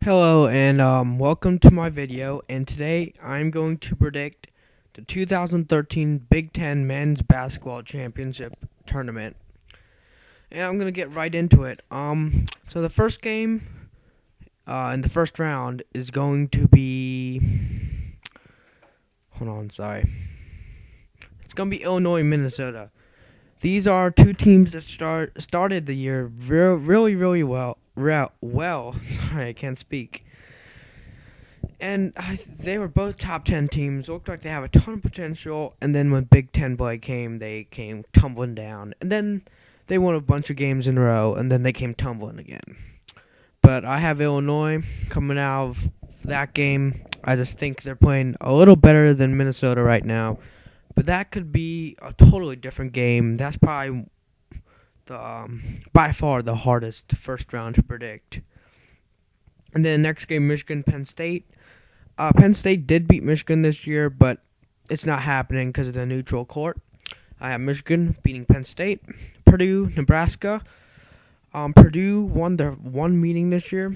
Hello and welcome to my video, and today I'm going to predict the 2013 Big Ten Men's Basketball Championship Tournament. And I'm going to get right into it. So the first game in the first round is going to be It's going to be Illinois, Minnesota. These are two teams that started the year really well. Sorry, I can't speak. And they were both top 10 teams. Looked like they have a ton of potential. And then when Big Ten play came, they came tumbling down. And then they won a bunch of games in a row. And then they came tumbling again. But I have Illinois coming out of that game. I just think they're playing a little better than Minnesota right now. But that could be a totally different game. That's probably by far the hardest first round to predict. And then next game, Michigan, Penn State. Penn State did beat Michigan this year, but it's not happening because of the neutral court. I have Michigan beating Penn State. Purdue, Nebraska. Purdue won their one meeting this year,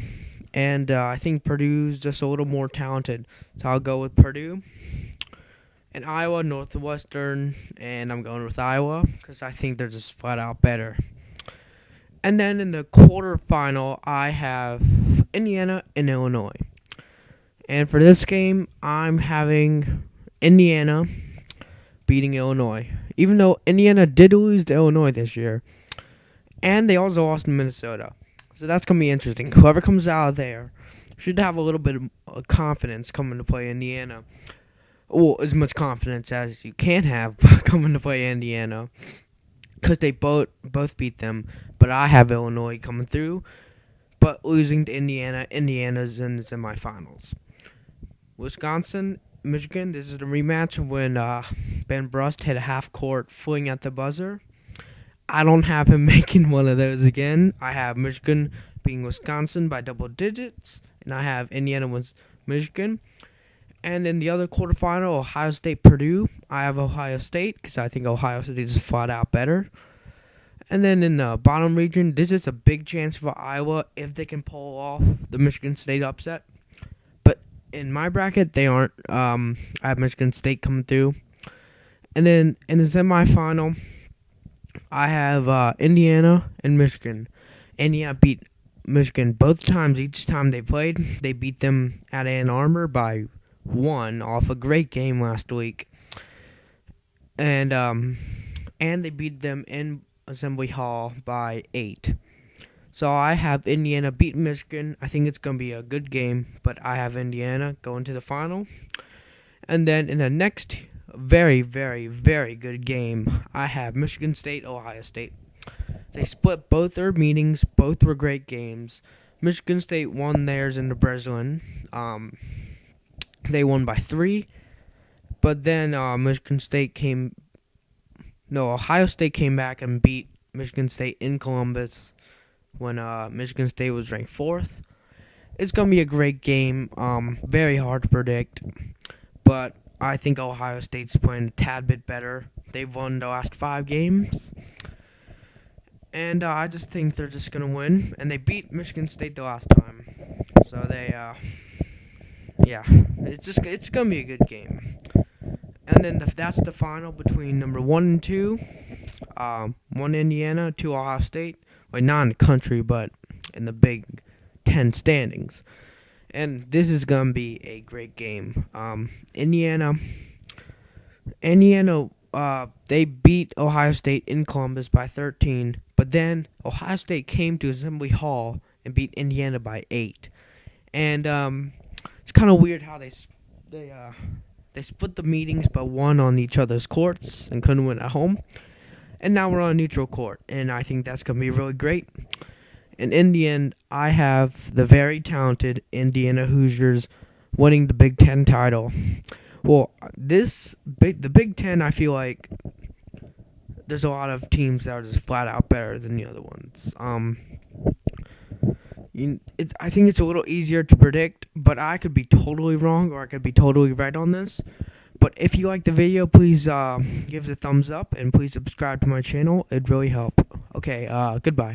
and I think Purdue's just a little more talented. So I'll go with Purdue. And Iowa, Northwestern, and I'm going with Iowa because I think they're just flat out better. And then in the quarterfinal, I have Indiana and Illinois. And for this game, I'm having Indiana beating Illinois. Even though Indiana did lose to Illinois this year. And they also lost to Minnesota. So that's going to be interesting. Whoever comes out of there should have a little bit of confidence coming to play Indiana. Well, as much confidence as you can have coming to play Indiana. Because they both beat them. But I have Illinois coming through. But losing to Indiana. Indiana's in the semifinals. Wisconsin, Michigan. This is the rematch when Ben Brust hit a half-court fling at the buzzer. I don't have him making one of those again. I have Michigan beating Wisconsin by double digits. And I have Indiana with Michigan. And in the other quarterfinal, Ohio State, Purdue. I have Ohio State because I think Ohio State is flat out better. And then in the bottom region, this is a big chance for Iowa if they can pull off the Michigan State upset. But in my bracket, they aren't. I have Michigan State coming through. And then in the semifinal, I have Indiana and Michigan. Indiana beat Michigan both times. Each time they played, they beat them at Ann Arbor by 1 off a great game last week. And they beat them in Assembly Hall by 8. So I have Indiana beat Michigan. I think it's going to be a good game, but I have Indiana going to the final. And then in the next very good game, I have Michigan State, Ohio State. They split both their meetings. Both were great games. Michigan State won theirs in the Breslin. They won by 3. But then Ohio State came back and beat Michigan State in Columbus when Michigan State was ranked 4th. It's going to be a great game. Very hard to predict. But I think Ohio State's playing a tad bit better. They've won the last 5 games. And I just think they're just going to win. And they beat Michigan State the last time. So it's going to be a good game. And then that's the final between number 1 and 2. 1 Indiana, 2 Ohio State. Well, not in the country, but in the Big Ten standings. And this is going to be a great game. Indiana, they beat Ohio State in Columbus by 13. But then Ohio State came to Assembly Hall and beat Indiana by 8. And it's kind of weird how they split the meetings but won on each other's courts and couldn't win at home. And now we're on a neutral court, and I think that's going to be really great. And in the end, I have the very talented Indiana Hoosiers winning the Big Ten title. Well, the Big Ten, I feel like there's a lot of teams that are just flat out better than the other ones. I think it's a little easier to predict, but I could be totally wrong or I could be totally right on this. But if you like the video, please give it a thumbs up and please subscribe to my channel. It'd really help. Okay, goodbye.